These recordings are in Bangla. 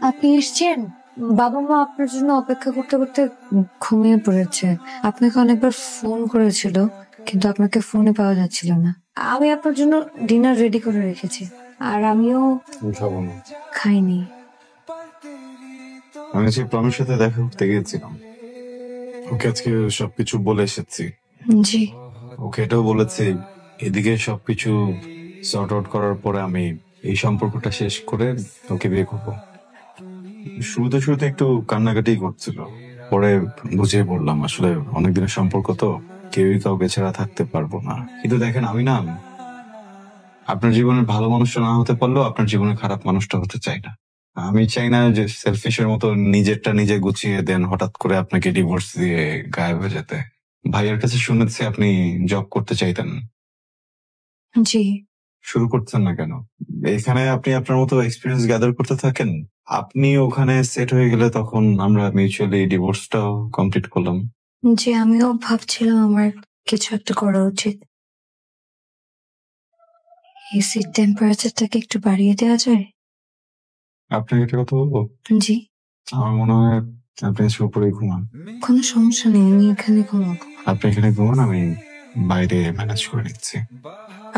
আপনি এসছেন? বাবা মা আপনার জন্য অপেক্ষা করতে করতে ঘুমিয়ে পড়েছে। আপনাকে অনেকবার ফোন করেছিল, কিন্তু আপনাকে ফোনে পাওয়া যাচ্ছিল না। আমি আপনার জন্য ডিনার রেডি করে রেখেছি, আর আমিও খাবো না। খাইনি। আমি আজকে প্রমির সাথে দেখা করতে গিয়েছিলাম, ওকে আজকে সবকিছু বলে এসেছি। জি। ওকে এটাও বলেছি এদিকে সবকিছু সর্ট আউট করার পরে আমি এই সম্পর্কটা শেষ করে ওকে বিয়ে করবো। শুরুতে একটু কান্নাকাটি করছিল, পরে বুঝিয়ে বললাম আসলে অনেকদিনের সম্পর্ক তো, কেউই কাউকে ছাড়া থাকতে পারবো না। কিন্তু দেখেন আমি না আপনার জীবনের ভালো মানুষটা না হতে পারলেও আপনার জীবনের খারাপ মানুষটা হতে চাই না। আমি চাই না যে সেলফিশের মতো নিজেরটা নিজে গুছিয়ে দেন হঠাৎ করে আপনাকে ডিভোর্স দিয়ে গায়েব হয়ে যেতে। ভাইয়ের কাছে শুনেছি আপনি জব করতে চাইতেন। জি। শুরু করছেন না কেন? এখানে আপনি আপনার মতো এক্সপিরিয়েন্স গ্যাদার করতে থাকেন, আপনি ওখানে সেট হয়ে গেলে তখন আমরা মিউচুয়ালি ডিভোর্সটাও কমপ্লিট করলাম। জি, আমিও ভাবছিলাম আমার কিছু একটা করা উচিত। এসির টেম্পারেচারটাকে একটু বাড়িয়ে দেওয়া যায়? আপনাকে একটা কথা বলবো? জি। আমার মনে হয় আপনি আজকে উপরেই ঘুমান। কোনো সমস্যা নেই, আমি এখানে ঘুমাবো। আপনি এখানে ঘুমান, আমি বাইরে ম্যানেজ করে নিচ্ছি।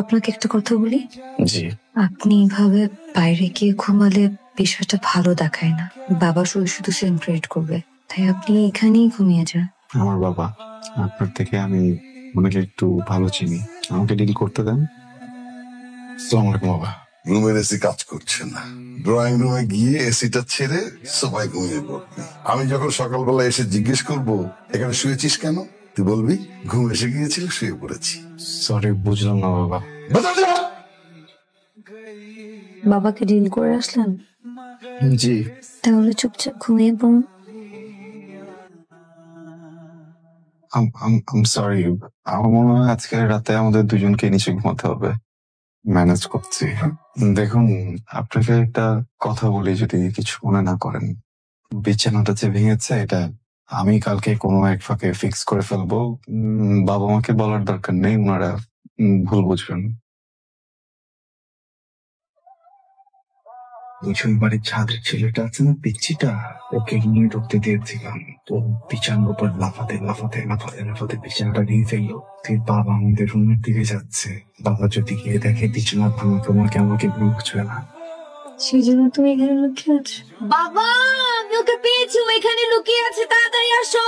আপনাকে একটা কথা বলি। জি। আপনি এভাবে বাইরে গিয়ে ঘুমালে বিষয়টা ভালো দেখায় না, বাবা শুধু শুধু সিন ক্রিয়েট করবে। তাই আপনি এখানেই ঘুমিয়ে যান। আমার বাবা আপনার থেকে আমি ওনাকে একটু ভালো চিনি, আমাকে ডিল করতে দেন। আসসালামু আলাইকুম বাবা। রুমের এসি কাজ করছে না, ড্রয়িং রুমে গিয়ে এসিটা ছেড়ে সবাই ঘুমিয়ে পড়বি। আমি যখন সকালবেলা এসে জিজ্ঞেস করব এখানে শুয়েছিস কেন, তুই বলবি ঘুম এসে গিয়েছিল, শুয়ে পড়েছি। সরি, বুঝলাম না বাবা। বাবাকে ডিল করে আসলেন? জি। তাহলে চুপচাপ ঘুমিয়ে পড়ুন। সরি, আমার মনে হয় আজকে রাতে আমাদের দুজনকে নিচে ঘুমাতে হবে। ম্যানেজ করছি। দেখুন, আপনাকে একটা কথা বলি যদি কিছু মনে না করেন। বিছানাটা যে ভেঙেছে এটা আমি কালকে কোনো এক ফাঁকে ফিক্স করে ফেলবো। বাবা মাকে বলার দরকার নেই, ওনারা ভুল বুঝবেন। পিছন বাড়ির ছাদের ছেলেটা আছে না, পিচ্ছিটা, ওকে নিয়ে ঢুকতে দিয়েছিলাম। তো বিছানার উপর লাফাতে বিছানাটা নিয়ে ফেললো। বাবা আমাদের রুমের দিকে যাচ্ছে। বাবা যদি গিয়ে দেখে বিছানা ভাঙা, তোমাকে আমাকে বুঝবে না। সেই জন্য তুমি এখানে লুকিয়ে আছো? বাবা, আমি ওকে পেয়েছি, ও এখানে লুকিয়ে আছে, তাড়াতাড়ি আসো।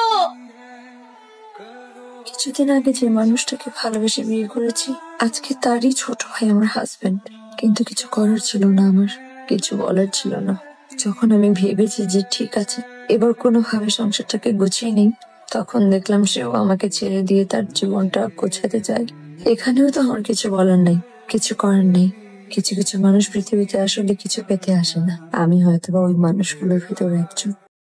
কিছুদিন আগে যে মানুষটাকে ভালোবেসে বিয়ে করেছি, আজকে তারই ছোট ভাই আমার হাজবেন্ড। কিন্তু কিছু করার ছিল না, আমার কিছু বলার ছিল না। যখন আমি ভেবেছি যে ঠিক আছে এবার কোনোভাবে সংসারটাকে গুছিয়ে নেই, তখন দেখলাম সেও আমাকে ছেড়ে দিয়ে তার জীবনটা গোছাতে চায়। এখানেও তো আমার কিছু বলার নেই, কিছু করার নেই। কিছু কিছু মানুষ পৃথিবীতে আসলে কিছু পেতে আসে না, আমি হয়তো বা ওই মানুষগুলোর ভিতরে একজন।